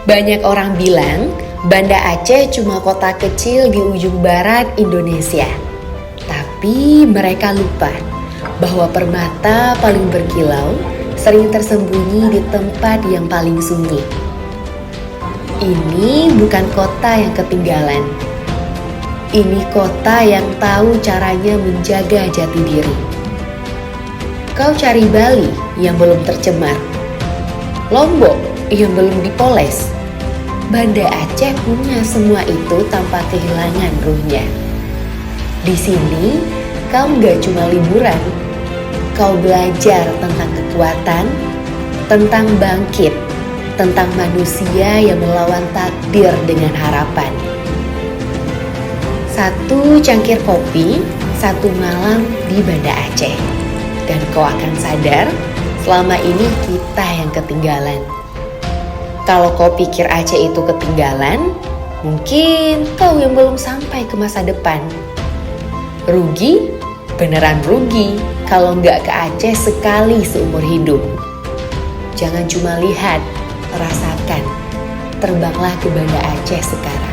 Banyak orang bilang Banda Aceh cuma kota kecil di ujung barat Indonesia. Tapi mereka lupa bahwa permata paling berkilau sering tersembunyi di tempat yang paling sunyi. Ini bukan kota yang ketinggalan. Ini kota yang tahu caranya menjaga jati diri. Kau cari Bali yang belum tercemar, Lombok yang belum dipoles. Banda Aceh punya semua itu tanpa kehilangan ruhnya. Di sini, kau gak cuma liburan, kau belajar tentang kekuatan, tentang bangkit, tentang manusia yang melawan takdir dengan harapan. Satu cangkir kopi, satu malam di Banda Aceh. Dan kau akan sadar, selama ini kita yang ketinggalan. Kalau kau pikir Aceh itu ketinggalan, mungkin kau yang belum sampai ke masa depan. Rugi? Beneran rugi kalau nggak ke Aceh sekali seumur hidup. Jangan cuma lihat, rasakan. Terbanglah ke Banda Aceh sekarang.